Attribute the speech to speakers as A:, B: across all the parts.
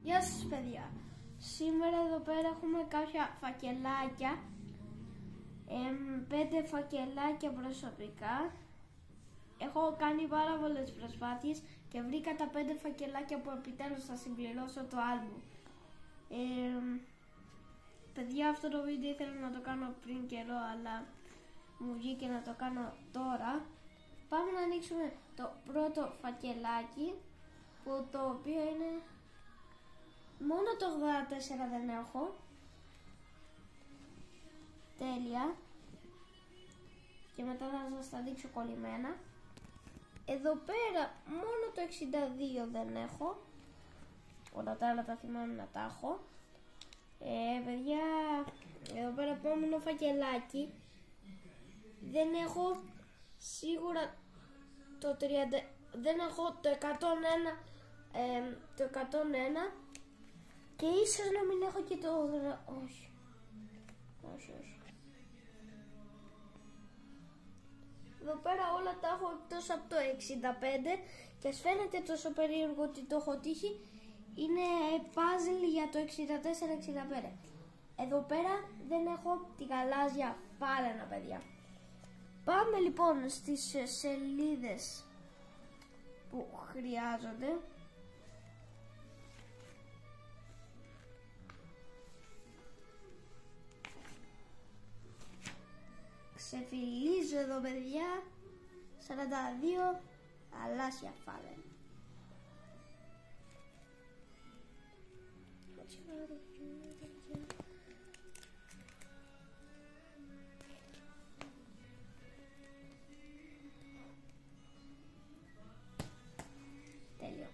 A: Γεια σας παιδιά, σήμερα εδώ πέρα έχουμε κάποια φακελάκια, 5 φακελάκια προσωπικά. Έχω κάνει πάρα πολλές προσπάθειες και βρήκα τα 5 φακελάκια που επιτέλους θα συμπληρώσω το άλμπουμ. Παιδιά, αυτό το βίντεο ήθελα να το κάνω πριν καιρό, αλλά μου βγήκε να το κάνω τώρα. Πάμε να ανοίξουμε το πρώτο φακελάκι, που το οποίο είναι... Μόνο το 84 δεν έχω. Τέλεια. Και μετά θα σας τα δείξω κολλημένα. Εδώ πέρα μόνο το 62 δεν έχω. Όλα τα άλλα τα θυμάμαι να τα έχω. Παιδιά, εδώ πέρα επόμενο φακελάκι. Δεν έχω σίγουρα το 30. Δεν έχω το 101. Το 101. Και ίσως να μην έχω και το... Όχι. Εδώ πέρα όλα τα έχω εκτός από το 65. Και ας φαίνεται τόσο περίεργο ότι το έχω τύχει. Είναι puzzle για το 64-65. Εδώ πέρα δεν έχω τη γαλάζια φάλαινα, παιδιά. Πάμε λοιπόν στις σελίδες που χρειάζονται. Ξεφυλίζω εδώ, παιδιά, 42 γαλάζια φάλαινα. Τέλειο.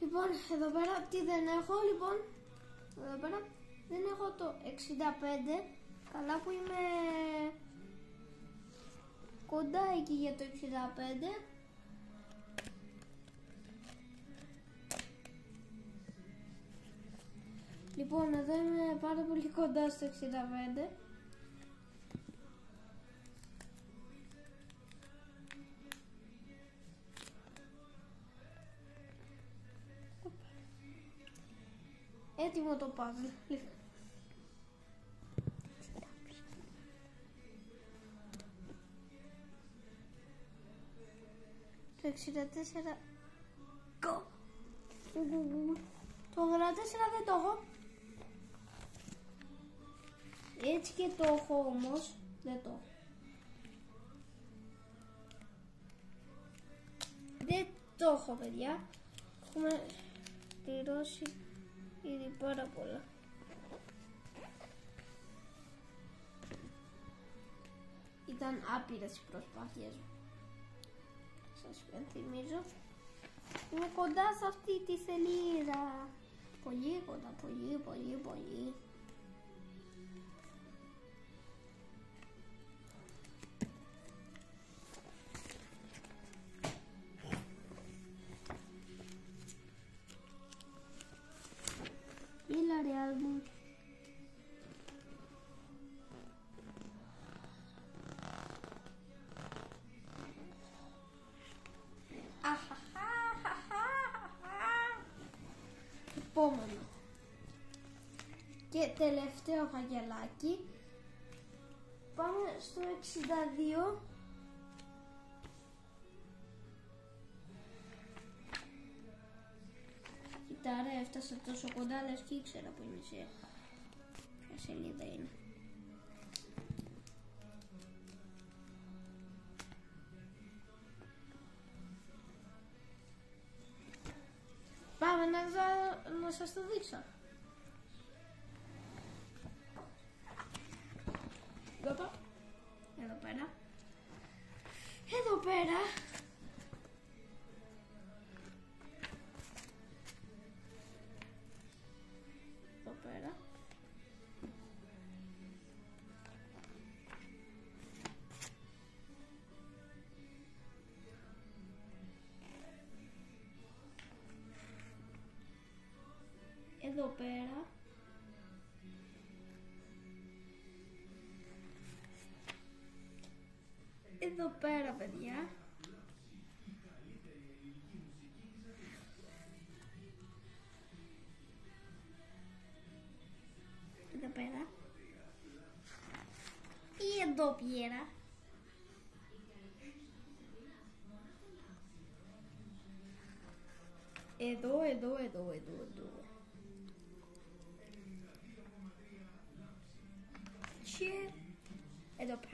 A: Λοιπόν, εδώ πέρα τι δεν έχω, λοιπόν, εδώ πέρα δεν έχω το 65, καλά που είμαι κοντά εκεί για το 65. Λοιπόν, εδώ είμαι πάρα πολύ κοντά στο 65. Έτοιμο το puzzle. Το 64. Go. Το 84 δεν το έχω. Έτσι και το έχω όμως. Δεν το έχω. Δεν το έχω, παιδιά. Έχουμε πληρώσει ήδη πάρα πολλά. Ήταν άπειρες οι προσπάθειες μου. Σας υπενθυμίζω. Είμαι κοντά σε αυτή τη σελίδα. Πολύ κοντά, πολύ. Έλα ρε άλμπουμ. Επόμενο και τελευταίο φακελάκι. Πάμε στο 62. Κοίτα ρε, έφτασα τόσο κοντά, λες και ήξερα που είναι σε ποια σελίδα είναι. Πάμε να σας το δείξω. Εδώ πέρα. Εδώ πέρα. Εδώ πέρα. Εδώ πέρα. εδώ πέρα, παιδιά. Εδώ πέρα. Ή εδώ πέρα. Εδώ. Και εδώ πέρα.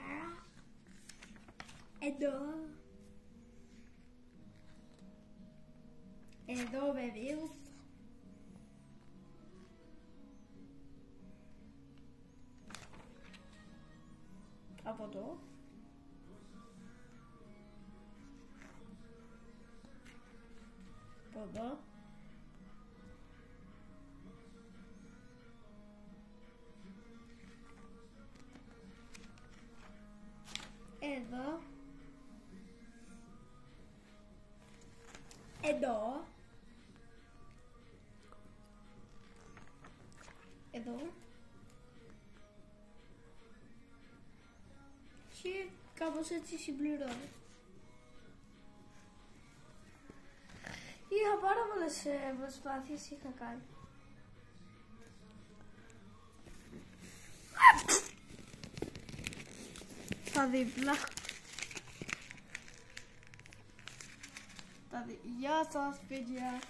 A: Εδώ βεβαίως. Από εδώ. Από εδώ. Εδώ. Εδώ. Εδώ. Και κάπως έτσι συμπληρώνω. Είχα πάρα πολλές προσπάθειες είχα κάνει. Τα δίπλα. Γεια σας παιδιά.